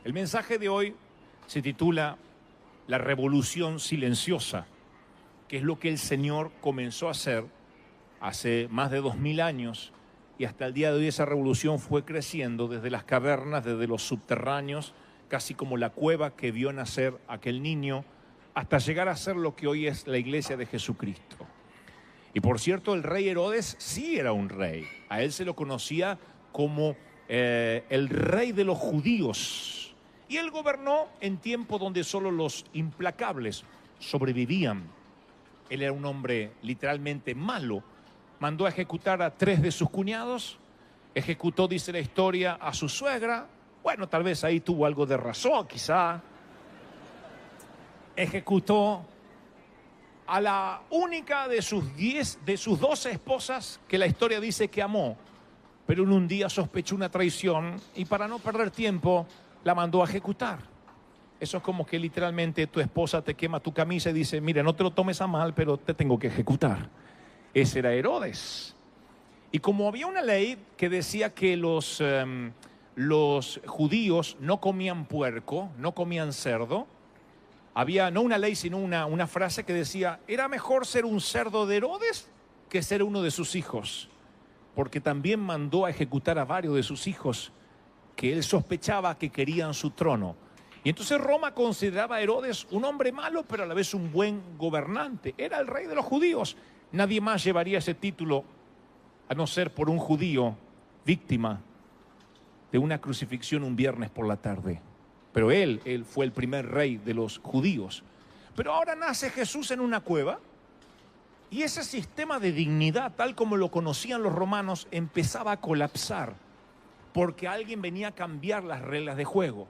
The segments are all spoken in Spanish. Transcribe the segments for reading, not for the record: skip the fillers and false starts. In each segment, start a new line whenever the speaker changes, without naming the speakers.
El mensaje de hoy se titula La revolución silenciosa, que es lo que el Señor comenzó a hacer hace más de 2000 años y hasta el día de hoy esa revolución fue creciendo desde las cavernas, desde los subterráneos, casi como la cueva que vio nacer aquel niño, hasta llegar a ser lo que hoy es la iglesia de Jesucristo. Y por cierto, el rey Herodes sí era un rey. A él se lo conocía como el rey de los judíos. Y él gobernó en tiempos donde solo los implacables sobrevivían. Él era un hombre literalmente malo. Mandó a ejecutar a 3 de sus cuñados. Ejecutó, dice la historia, a su suegra. Bueno, tal vez ahí tuvo algo de razón, quizá. Ejecutó a la única de sus 12 esposas que la historia dice que amó, pero en un día sospechó una traición y para no perder tiempo la mandó a ejecutar. Eso es como que literalmente tu esposa te quema tu camisa y dice, mira, no te lo tomes a mal, pero te tengo que ejecutar. Ese era Herodes. Y como había una ley que decía que los judíos no comían puerco, no comían cerdo, había no una ley, sino una frase que decía, era mejor ser un cerdo de Herodes que ser uno de sus hijos, porque también mandó a ejecutar a varios de sus hijos que él sospechaba que querían su trono. Y entonces Roma consideraba a Herodes un hombre malo, pero a la vez un buen gobernante. Era el rey de los judíos. Nadie más llevaría ese título a no ser por un judío víctima de una crucifixión un viernes por la tarde. Pero él fue el primer rey de los judíos. Pero ahora nace Jesús en una cueva y ese sistema de dignidad, tal como lo conocían los romanos, empezaba a colapsar porque alguien venía a cambiar las reglas de juego.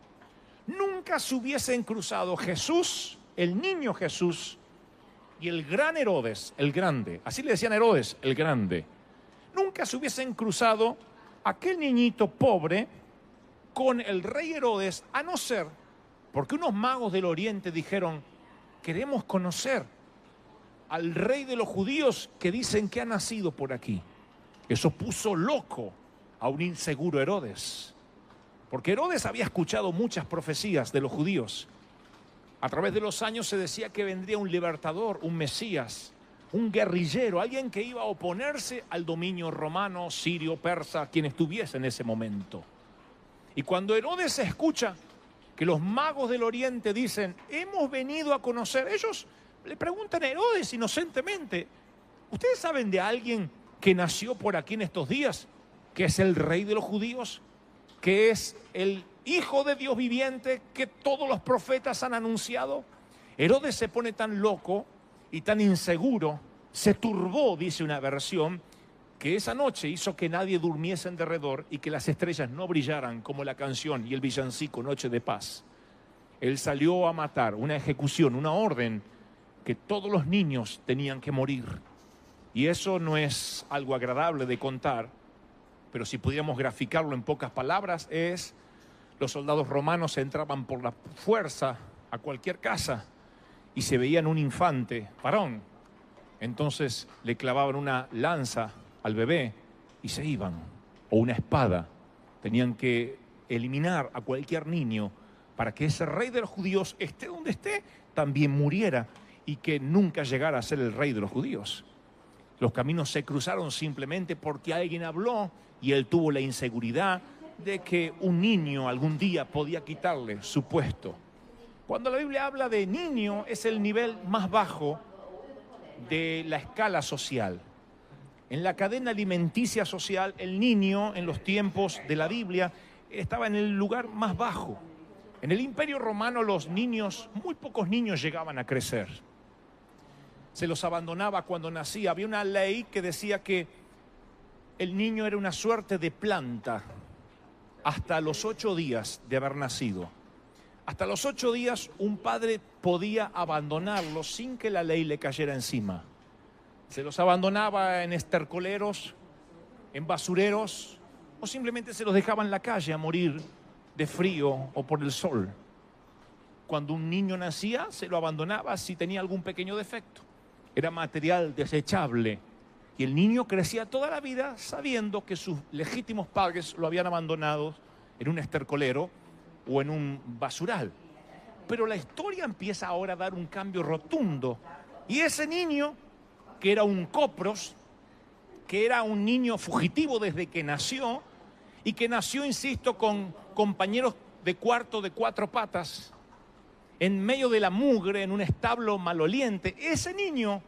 Nunca se hubiesen cruzado Jesús, el niño Jesús, y el gran Herodes, el grande. Así le decían a Herodes, el grande. Nunca se hubiesen cruzado aquel niñito pobre con el rey Herodes, a no ser porque unos magos del oriente dijeron, queremos conocer al rey de los judíos que dicen que ha nacido por aquí. Eso puso loco a un inseguro Herodes, porque Herodes había escuchado muchas profecías de los judíos. A través de los años se decía que vendría un libertador, un Mesías, un guerrillero, alguien que iba a oponerse al dominio romano, sirio, persa, quien estuviese en ese momento. Y cuando Herodes escucha que los magos del oriente dicen, hemos venido a conocer, ellos le preguntan a Herodes inocentemente, ¿ustedes saben de alguien que nació por aquí en estos días, que es el rey de los judíos, que es el hijo de Dios viviente, que todos los profetas han anunciado? Herodes se pone tan loco y tan inseguro, se turbó, dice una versión, que esa noche hizo que nadie durmiese en derredor y que las estrellas no brillaran como la canción y el villancico Noche de Paz. Él salió a matar, una ejecución, una orden, que todos los niños tenían que morir. Y eso no es algo agradable de contar, pero si pudiéramos graficarlo en pocas palabras, es los soldados romanos entraban por la fuerza a cualquier casa y se veían un infante, varón. Entonces le clavaban una lanza al bebé y se iban, o una espada. Tenían que eliminar a cualquier niño para que ese rey de los judíos, esté donde esté, también muriera y que nunca llegara a ser el rey de los judíos. Los caminos se cruzaron simplemente porque alguien habló y él tuvo la inseguridad de que un niño algún día podía quitarle su puesto. Cuando la Biblia habla de niño, es el nivel más bajo de la escala social. En la cadena alimenticia social, el niño en los tiempos de la Biblia estaba en el lugar más bajo. En el Imperio Romano los niños, muy pocos niños llegaban a crecer. Se los abandonaba cuando nacía. Había una ley que decía que el niño era una suerte de planta hasta los 8 días de haber nacido. Hasta los 8 días un padre podía abandonarlo sin que la ley le cayera encima. Se los abandonaba en estercoleros, en basureros, o simplemente se los dejaba en la calle a morir de frío o por el sol. Cuando un niño nacía, se lo abandonaba si tenía algún pequeño defecto. Era material desechable. Y el niño crecía toda la vida sabiendo que sus legítimos padres lo habían abandonado en un estercolero o en un basural. Pero la historia empieza ahora a dar un cambio rotundo. Y ese niño, que era un copros, que era un niño fugitivo desde que nació, y que nació, insisto, con compañeros de cuarto de 4 patas, en medio de la mugre, en un establo maloliente, ese niño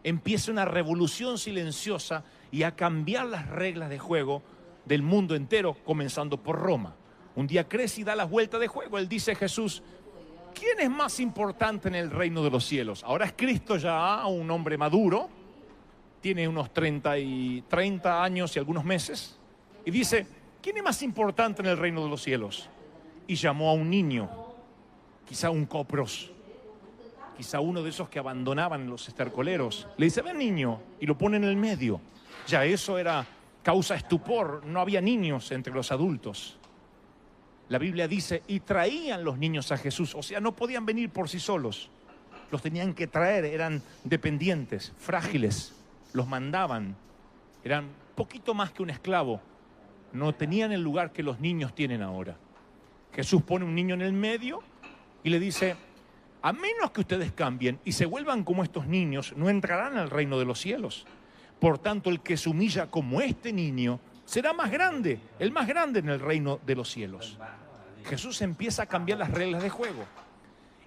empieza una revolución silenciosa y a cambiar las reglas de juego del mundo entero, comenzando por Roma. Un día crece y da las vueltas de juego. Él dice: Jesús, ¿quién es más importante en el reino de los cielos? Ahora es Cristo ya un hombre maduro, tiene unos 30 años y algunos meses, y dice: ¿quién es más importante en el reino de los cielos? Y llamó a un niño, quizá un copros, quizá uno de esos que abandonaban los estercoleros. Le dice: ven, niño, y lo pone en el medio. Ya eso era causa estupor, no había niños entre los adultos. La Biblia dice: y traían los niños a Jesús, o sea, no podían venir por sí solos, los tenían que traer, eran dependientes, frágiles, los mandaban, eran poquito más que un esclavo, no tenían el lugar que los niños tienen ahora. Jesús pone un niño en el medio y le dice: a menos que ustedes cambien y se vuelvan como estos niños, no entrarán al reino de los cielos. Por tanto, el que se humilla como este niño será más grande, el más grande en el reino de los cielos. Jesús empieza a cambiar las reglas de juego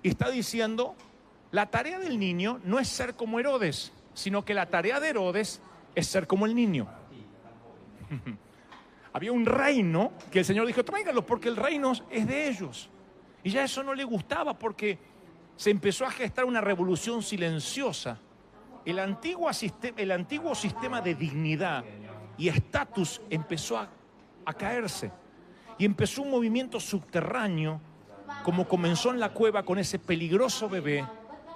y está diciendo: la tarea del niño no es ser como Herodes, sino que la tarea de Herodes es ser como el niño. Había un reino que el Señor dijo: tráiganlo porque el reino es de ellos. Y ya eso no le gustaba porque se empezó a gestar una revolución silenciosa. El antiguo sistema de dignidad y estatus empezó a caerse. Y empezó un movimiento subterráneo, como comenzó en la cueva con ese peligroso bebé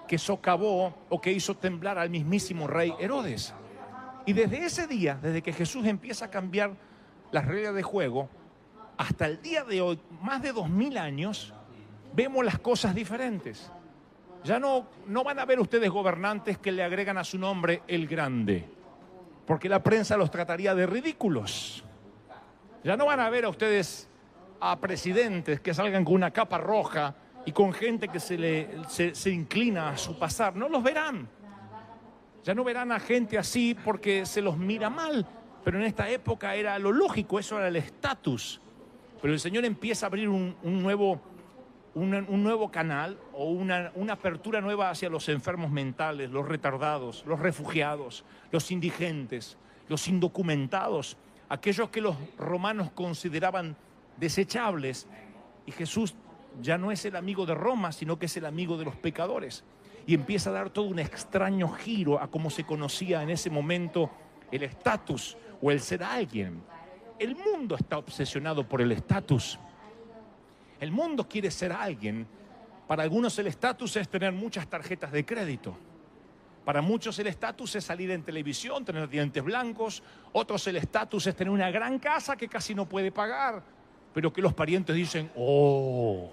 que socavó o que hizo temblar al mismísimo rey Herodes. Y desde ese día, desde que Jesús empieza a cambiar las reglas de juego, hasta el día de hoy, más de 2000 años, vemos las cosas diferentes. Ya no van a ver ustedes gobernantes que le agregan a su nombre el grande, porque la prensa los trataría de ridículos. Ya no van a ver a ustedes a presidentes que salgan con una capa roja y con gente que se inclina a su pasar. No los verán. Ya no verán a gente así porque se los mira mal. Pero en esta época era lo lógico, eso era el estatus. Pero el Señor empieza a abrir un nuevo canal o una apertura nueva hacia los enfermos mentales, los retardados, los refugiados, los indigentes, los indocumentados, aquellos que los romanos consideraban desechables. Y Jesús ya no es el amigo de Roma, sino que es el amigo de los pecadores. Y empieza a dar todo un extraño giro a cómo se conocía en ese momento el estatus o el ser alguien. El mundo está obsesionado por el estatus. El mundo quiere ser alguien. Para algunos el estatus es tener muchas tarjetas de crédito. Para muchos el estatus es salir en televisión, tener dientes blancos. Otros el estatus es tener una gran casa que casi no puede pagar, pero que los parientes dicen: ¡oh!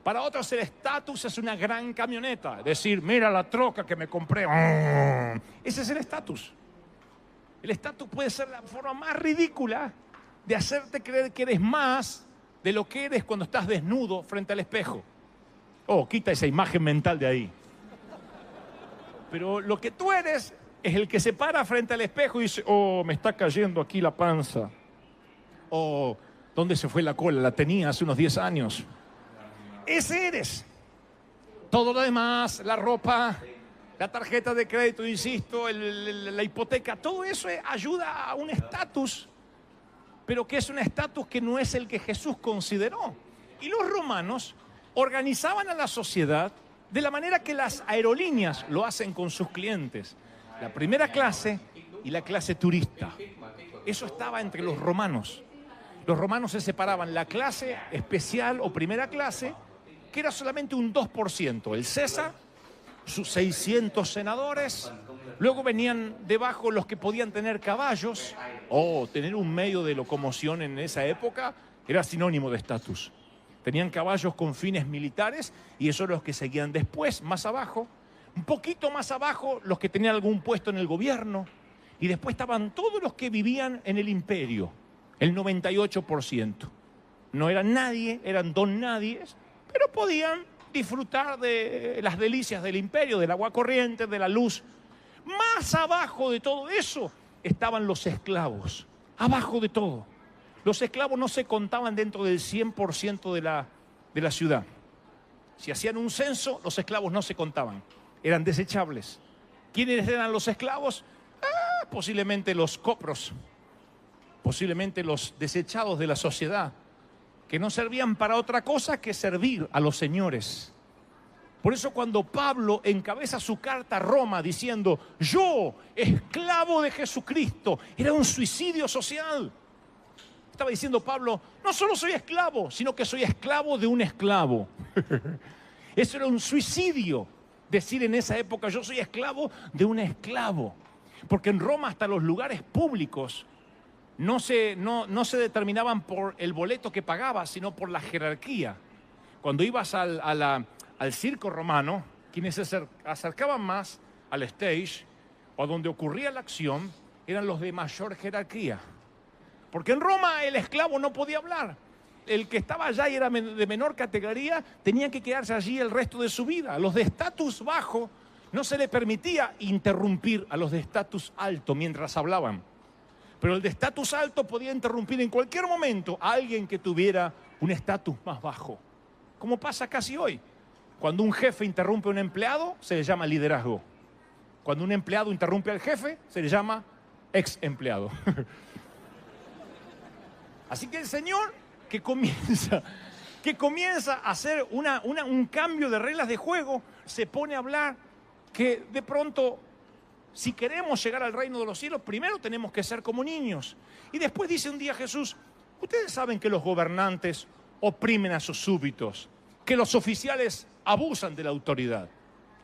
Para otros el estatus es una gran camioneta. Decir: mira la troca que me compré. ¡Oh! Ese es el estatus. El estatus puede ser la forma más ridícula de hacerte creer que eres más de lo que eres cuando estás desnudo frente al espejo. Oh, quita esa imagen mental de ahí. Pero lo que tú eres es el que se para frente al espejo y dice: oh, me está cayendo aquí la panza. Oh, ¿dónde se fue la cola? La tenía hace unos 10 años. Ese eres. Todo lo demás, la ropa, la tarjeta de crédito, insisto, la hipoteca, todo eso ayuda a un estatus, pero que es un estatus que no es el que Jesús consideró. Y los romanos organizaban a la sociedad de la manera que las aerolíneas lo hacen con sus clientes. La primera clase y la clase turista. Eso estaba entre los romanos. Los romanos se separaban la clase especial o primera clase, que era solamente un 2%. El César, sus 600 senadores. Luego venían debajo los que podían tener caballos. Tener un medio de locomoción en esa época era sinónimo de estatus. Tenían caballos con fines militares y esos eran los que seguían después, más abajo. Un poquito más abajo, los que tenían algún puesto en el gobierno. Y después estaban todos los que vivían en el imperio, el 98%. no eran nadie, eran don nadies, pero podían disfrutar de las delicias del imperio, del agua corriente, de la luz. Más abajo de todo eso estaban los esclavos, abajo de todo. Los esclavos no se contaban dentro del 100% de la ciudad. Si hacían un censo, los esclavos no se contaban, eran desechables. ¿Quiénes eran los esclavos? Posiblemente los copros, posiblemente los desechados de la sociedad, que no servían para otra cosa que servir a los señores. Por eso cuando Pablo encabeza su carta a Roma diciendo, yo, esclavo de Jesucristo, era un suicidio social. Estaba diciendo Pablo, no solo soy esclavo, sino que soy esclavo de un esclavo. Eso era un suicidio, decir en esa época, yo soy esclavo de un esclavo. Porque en Roma hasta los lugares públicos no se determinaban por el boleto que pagabas, sino por la jerarquía. Cuando ibas al circo romano, quienes se acercaban más al stage o donde ocurría la acción eran los de mayor jerarquía. Porque en Roma el esclavo no podía hablar. El que estaba allá y era de menor categoría tenía que quedarse allí el resto de su vida. A los de estatus bajo no se le permitía interrumpir a los de estatus alto mientras hablaban. Pero el de estatus alto podía interrumpir en cualquier momento a alguien que tuviera un estatus más bajo. Como pasa casi hoy. Cuando un jefe interrumpe a un empleado, se le llama liderazgo. Cuando un empleado interrumpe al jefe, se le llama ex empleado. Así que el Señor que comienza a hacer un cambio de reglas de juego, se pone a hablar que de pronto, si queremos llegar al reino de los cielos, primero tenemos que ser como niños. Y después dice un día Jesús, ustedes saben que los gobernantes oprimen a sus súbditos, que los oficiales abusan de la autoridad.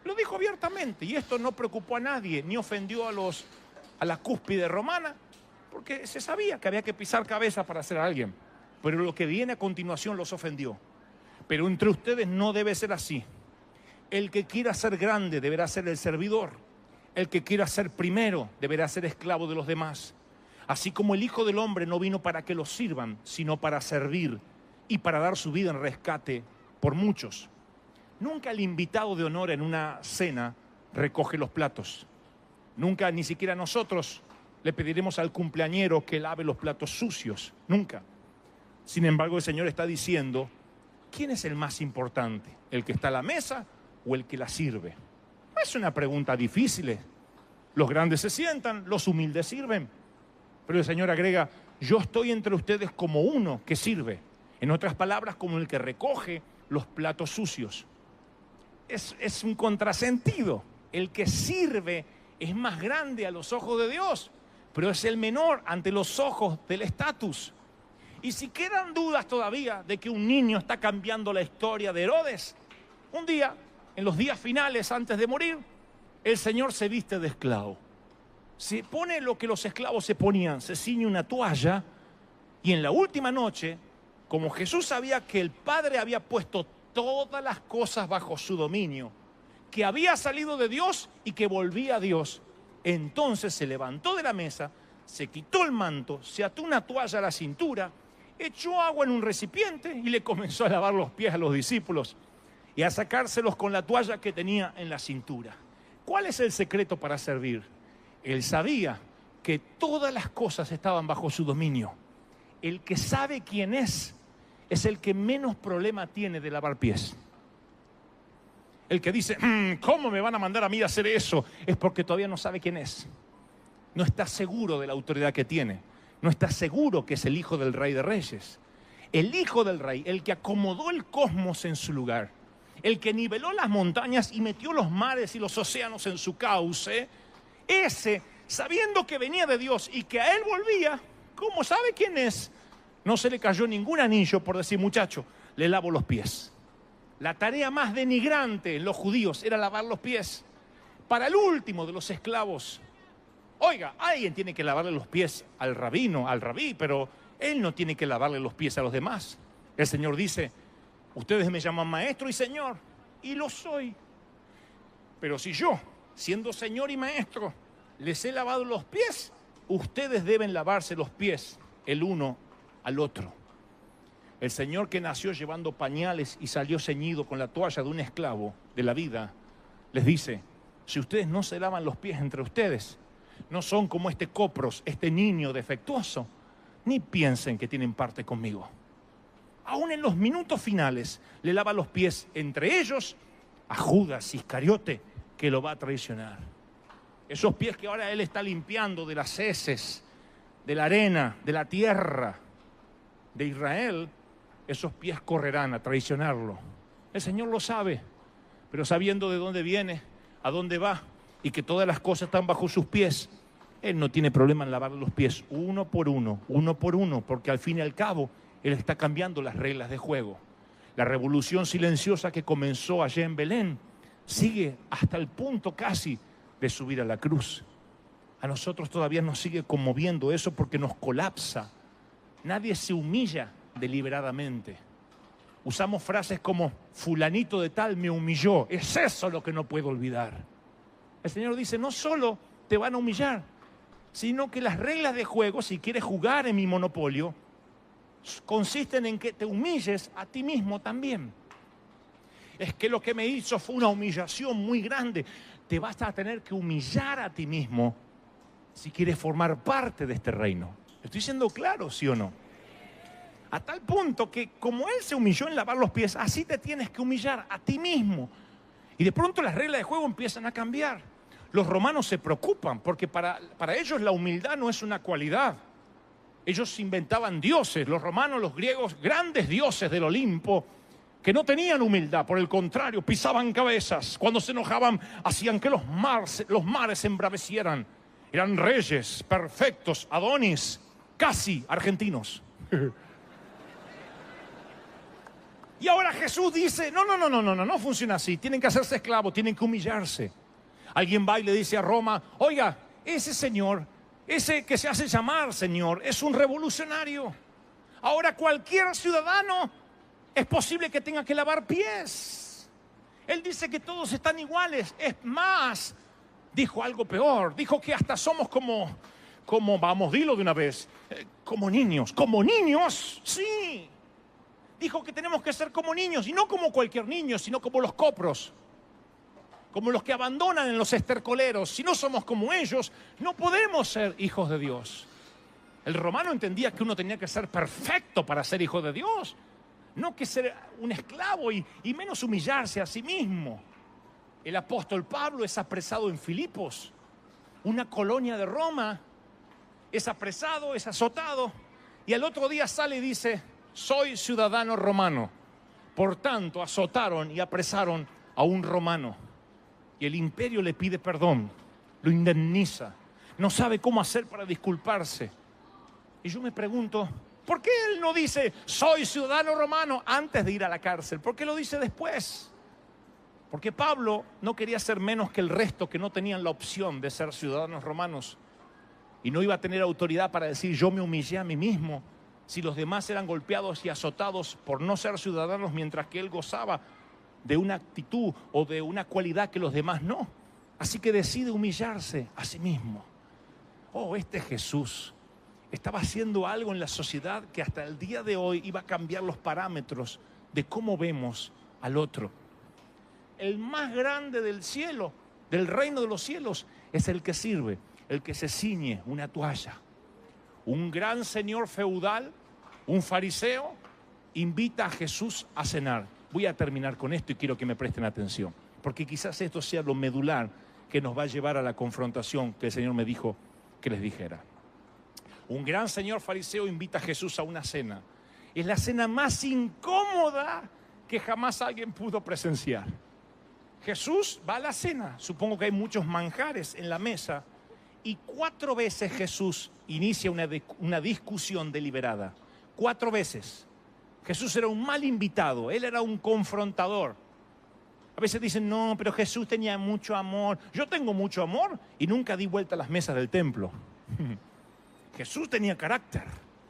Lo dijo abiertamente y esto no preocupó a nadie, ni ofendió a la cúspide romana, porque se sabía que había que pisar cabeza para ser alguien. Pero lo que viene a continuación los ofendió. Pero entre ustedes no debe ser así. El que quiera ser grande deberá ser el servidor. El que quiera ser primero deberá ser esclavo de los demás. Así como el Hijo del Hombre no vino para que los sirvan, sino para servir y para dar su vida en rescate por muchos. Nunca el invitado de honor en una cena recoge los platos. Nunca, ni siquiera nosotros, le pediremos al cumpleañero que lave los platos sucios. Nunca. Sin embargo, el Señor está diciendo, ¿quién es el más importante? ¿El que está a la mesa o el que la sirve? No es una pregunta difícil. Los grandes se sientan, los humildes sirven. Pero el Señor agrega, yo estoy entre ustedes como uno que sirve. En otras palabras, como el que recoge los platos sucios. Es un contrasentido. El que sirve es más grande a los ojos de Dios, pero es el menor ante los ojos del estatus. Y si quedan dudas todavía de que un niño está cambiando la historia de Herodes, un día, en los días finales antes de morir, el Señor se viste de esclavo. Se pone lo que los esclavos se ponían, se ciñe una toalla y en la última noche, como Jesús sabía que el Padre había puesto todas las cosas bajo su dominio, que había salido de Dios y que volvía a Dios, entonces se levantó de la mesa, se quitó el manto, se ató una toalla a la cintura, echó agua en un recipiente y le comenzó a lavar los pies a los discípulos y a sacárselos con la toalla que tenía en la cintura. ¿Cuál es el secreto para servir? Él sabía que todas las cosas estaban bajo su dominio. El que sabe quién es el que menos problema tiene de lavar pies. El que dice, ¿cómo me van a mandar a mí a hacer eso? Es porque todavía no sabe quién es. No está seguro de la autoridad que tiene. No está seguro que es el Hijo del Rey de Reyes. El Hijo del Rey, el que acomodó el cosmos en su lugar, el que niveló las montañas y metió los mares y los océanos en su cauce, ese, sabiendo que venía de Dios y que a él volvía, ¿cómo sabe quién es? No se le cayó ningún anillo por decir, muchacho, le lavo los pies. La tarea más denigrante en los judíos era lavar los pies. Para el último de los esclavos, oiga, alguien tiene que lavarle los pies al rabino, al rabí, pero él no tiene que lavarle los pies a los demás. El Señor dice, ustedes me llaman maestro y señor, y lo soy. Pero si yo, siendo señor y maestro, les he lavado los pies, ustedes deben lavarse los pies el uno al otro. El Señor que nació llevando pañales y salió ceñido con la toalla de un esclavo de la vida, les dice, si ustedes no se lavan los pies entre ustedes, no son como este copros, este niño defectuoso, ni piensen que tienen parte conmigo. Aún en los minutos finales, le lava los pies entre ellos a Judas Iscariote, que lo va a traicionar. Esos pies que ahora él está limpiando de las heces, de la arena, de la tierra de Israel, esos pies correrán a traicionarlo. El Señor lo sabe, pero sabiendo de dónde viene, a dónde va y que todas las cosas están bajo sus pies, Él no tiene problema en lavar los pies uno por uno, porque al fin y al cabo Él está cambiando las reglas de juego. La revolución silenciosa que comenzó allá en Belén sigue hasta el punto casi de subir a la cruz. A nosotros todavía nos sigue conmoviendo eso porque nos colapsa. Nadie se humilla deliberadamente. Usamos frases como fulanito de tal me humilló. Es eso lo que no puedo olvidar. El Señor dice, no solo te van a humillar, sino que las reglas de juego, si quieres jugar en mi monopolio, consisten en que te humilles a ti mismo también. Es que lo que me hizo fue una humillación muy grande. Te vas a tener que humillar a ti mismo si quieres formar parte de este reino. ¿Estoy siendo claro, sí o no? A tal punto que como Él se humilló en lavar los pies, así te tienes que humillar a ti mismo. Y de pronto las reglas de juego empiezan a cambiar. Los romanos se preocupan porque para ellos la humildad no es una cualidad. Ellos inventaban dioses, los romanos, los griegos, grandes dioses del Olimpo, que no tenían humildad, por el contrario, pisaban cabezas. Cuando se enojaban, hacían que los mares se embravecieran. Eran reyes perfectos, Adonis, casi argentinos. Y ahora Jesús dice, no funciona así. Tienen que hacerse esclavos, tienen que humillarse. Alguien va y le dice a Roma, oiga, ese señor, ese que se hace llamar señor, es un revolucionario. Ahora cualquier ciudadano es posible que tenga que lavar pies. Él dice que todos están iguales. Es más, dijo algo peor. Dijo que hasta somos como vamos, dilo de una vez, como niños. ¿Como niños? Sí. Dijo que tenemos que ser como niños, y no como cualquier niño, sino como los copros, como los que abandonan en los estercoleros. Si no somos como ellos, no podemos ser hijos de Dios. El romano entendía que uno tenía que ser perfecto para ser hijo de Dios, no que ser un esclavo y menos humillarse a sí mismo. El apóstol Pablo es apresado en Filipos, una colonia de Roma. Es apresado, es azotado, y al otro día sale y dice, soy ciudadano romano. Por tanto, azotaron y apresaron a un romano. Y el imperio le pide perdón, lo indemniza. No sabe cómo hacer para disculparse. Y yo me pregunto, ¿por qué él no dice, soy ciudadano romano antes de ir a la cárcel? ¿Por qué lo dice después? Porque Pablo no quería ser menos que el resto que no tenían la opción de ser ciudadanos romanos. Y no iba a tener autoridad para decir, yo me humillé a mí mismo, si los demás eran golpeados y azotados por no ser ciudadanos, mientras que él gozaba de una actitud o de una cualidad que los demás no. Así que decide humillarse a sí mismo. Oh, este Jesús estaba haciendo algo en la sociedad que hasta el día de hoy iba a cambiar los parámetros de cómo vemos al otro. El más grande del cielo, del reino de los cielos, es el que sirve, el que se ciñe una toalla. Un gran señor feudal, un fariseo, invita a Jesús a cenar. Voy a terminar con esto y quiero que me presten atención, porque quizás esto sea lo medular que nos va a llevar a la confrontación que el Señor me dijo que les dijera. Un gran señor fariseo invita a Jesús a una cena. Es la cena más incómoda que jamás alguien pudo presenciar. Jesús va a la cena, supongo que hay muchos manjares en la mesa, y 4 veces Jesús inicia una discusión deliberada. 4 veces. Jesús era un mal invitado, Él era un confrontador. A veces dicen, no, pero Jesús tenía mucho amor. Yo tengo mucho amor y nunca di vuelta a las mesas del templo. Jesús tenía carácter,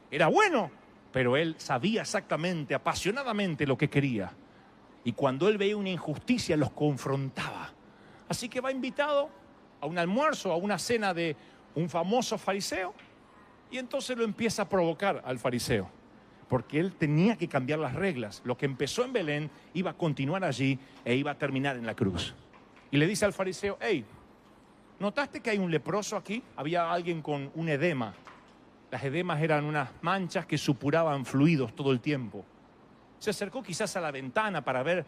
era bueno, pero Él sabía exactamente, apasionadamente lo que quería. Y cuando Él veía una injusticia, los confrontaba. Así que va invitado a un almuerzo, a una cena de un famoso fariseo, y entonces lo empieza a provocar al fariseo. porque él tenía que cambiar las reglas. Lo que empezó en Belén iba a continuar allí e iba a terminar en la cruz. Y le dice al fariseo, hey, ¿notaste que hay un leproso aquí? Había alguien con un edema. Las edemas eran unas manchas que supuraban fluidos todo el tiempo. Se acercó quizás a la ventana para ver.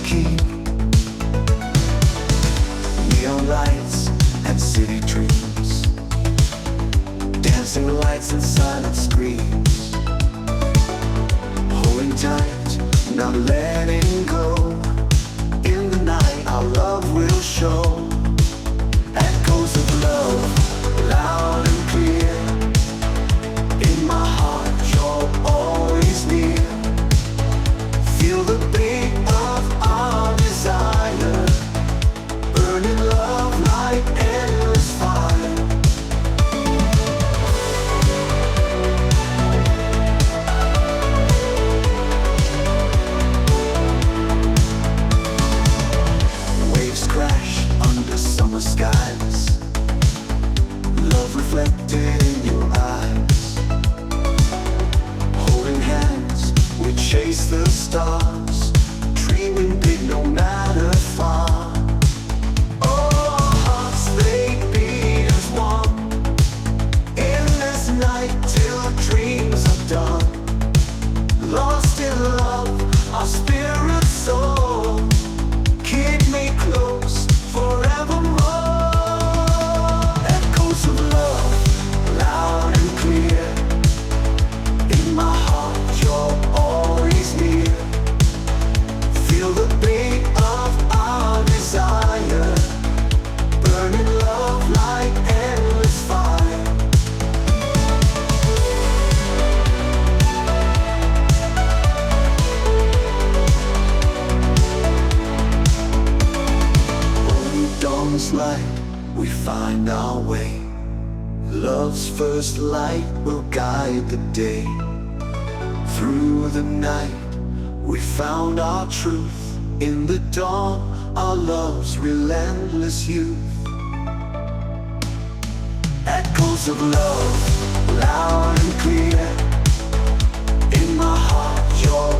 keep. Neon lights and city dreams, dancing lights and silent screams. Holding tight, not letting go. In the night our love will show. Echoes of love, loud and clear. In my heart you're always near. Feel the beat of our desire, burning love like endless fire. Waves crash under summer skies, love reflected in your eyes. Holding hands, we chase the stars, dreaming big no matter far. Oh, our hearts, they beat as one. In this night till dreams are done. Lost in love, our spirits soar. Keep me close forevermore. Echoes of love, loud and clear. In my heart you're always near. Feel the beat of our desire, burning love like endless fire. Only dawn's light, we find our way. Love's first light will guide the day. Through the night we found our truth. In the dawn our love's relentless youth. Echoes of love, loud and clear. In my heart you're